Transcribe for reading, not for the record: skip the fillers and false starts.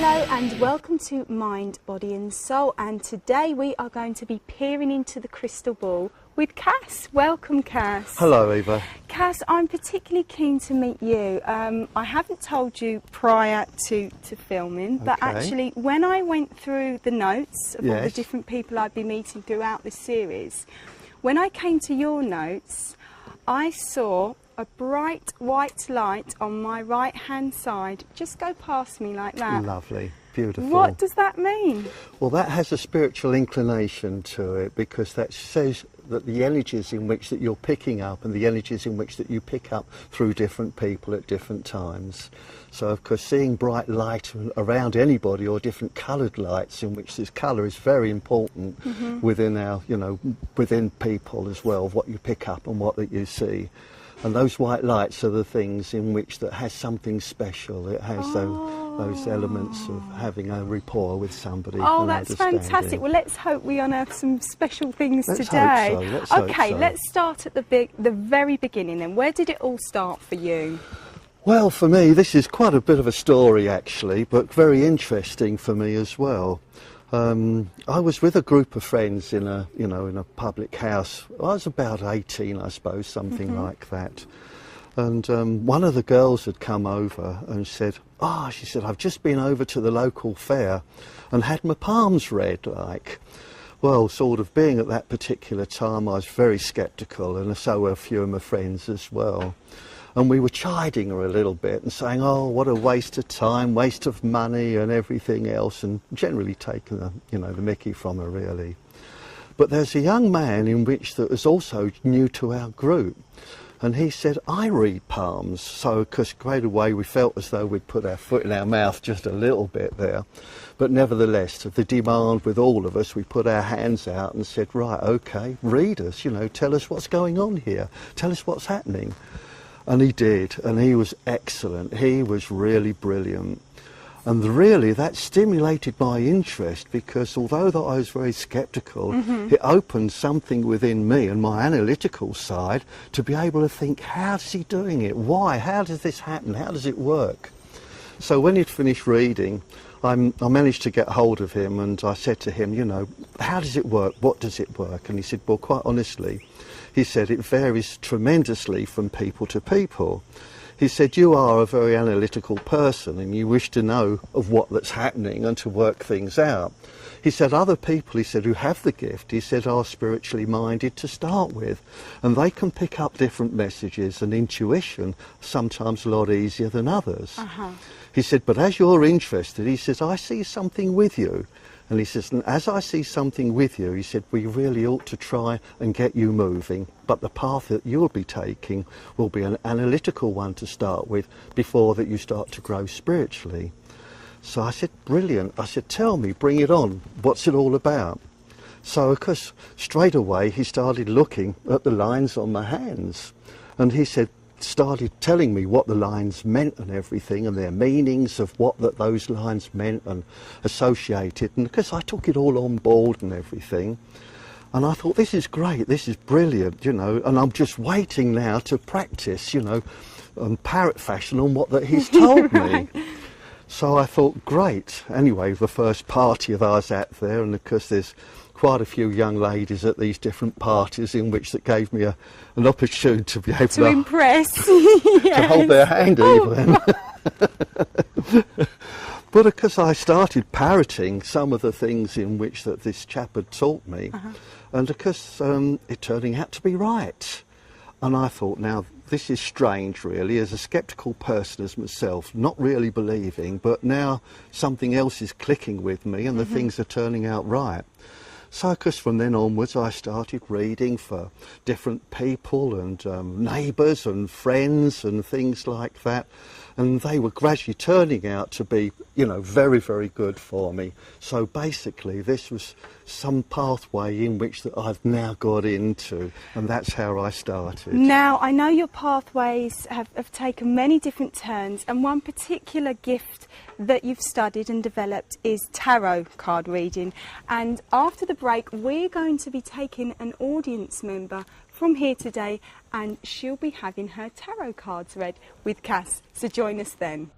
Hello and welcome to Mind, Body and Soul, and today we are going to be peering into the crystal ball with Cass. Welcome, Cass. Hello, Eva. Cass, I'm particularly keen to meet you. I haven't told you prior to filming, but actually when I went through the notes of all the different people I'd be meeting throughout this series, when I came to your notes, I saw a bright white light on my right hand side just go past me like that. Lovely, beautiful. What does that mean? Well, that has a spiritual inclination to it, because that says that the energies in which that you're picking up and the energies in which that you pick up through different people at different times. So of course seeing bright light around anybody, or different coloured lights in which this colour is very important within our, within people as well, what you pick up and what that you see. And those white lights are the things in which that has something special. It has those elements of having a rapport with somebody. Oh, that's fantastic. Well, let's hope we unearth some special things today. Let's hope so. Let's start at the very beginning then. Where did it all start for you? Well, for me, this is quite a bit of a story actually, but very interesting for me as well. I was with a group of friends in a public house. I was about 18, I suppose, something like that. And one of the girls had come over and said, she said, I've just been over to the local fair and had my palms read, like. Well, sort of being at that particular time, I was very sceptical, and so were a few of my friends as well. And we were chiding her a little bit and saying, oh, what a waste of time, waste of money and everything else, and generally taking the mickey from her, really. But there's a young man in which that was also new to our group, and he said, I read palms. So, because straight away we felt as though we'd put our foot in our mouth just a little bit there. But nevertheless, the demand with all of us, we put our hands out and said, right, okay, read us, tell us what's going on here, tell us what's happening. And he did, and he was excellent. He was really brilliant. And really that stimulated my interest, because although that I was very sceptical, it opened something within me and my analytical side to be able to think, how's he doing it? Why? How does this happen? How does it work? So when he'd finished reading, I managed to get hold of him, and I said to him, how does it work? What does it work? And he said, well, quite honestly, he said, it varies tremendously from people to people. He said, you are a very analytical person and you wish to know of what that's happening and to work things out. He said, other people, he said, who have the gift, he said, are spiritually minded to start with, and they can pick up different messages, and intuition sometimes a lot easier than others. He said, but as you're interested, he says, I see something with you. And he says, and as I see something with you, he said, we really ought to try and get you moving. But the path that you'll be taking will be an analytical one to start with, before that you start to grow spiritually. So I said, brilliant. I said, tell me, bring it on. What's it all about? So, of course, straight away he started looking at the lines on my hands. And he started telling me what the lines meant and everything, and their meanings of what those lines meant and associated. And because I took it all on board and everything, and I thought, this is great, this is brilliant, and I'm just waiting now to practice, parrot fashion on what that he's told me. So I thought, great. Anyway, the first party that I was at there, and of course there's quite a few young ladies at these different parties, in which that gave me an opportunity to be able to impress, to hold their hand even. But of course I started parroting some of the things in which that this chap had taught me, and of course it turning out to be right. And I thought, now this is strange really, as a sceptical person as myself, not really believing, but now something else is clicking with me, and the things are turning out right. So, of course, from then onwards, I started reading for different people and neighbours and friends and things like that. And they were gradually turning out to be, very, very good for me. So basically, this was some pathway in which that I've now got into, and that's how I started. Now, I know your pathways have taken many different turns, and one particular gift that you've studied and developed is tarot card reading. And after the break, we're going to be taking an audience member from here today, and she'll be having her tarot cards read with Cass. So join us then.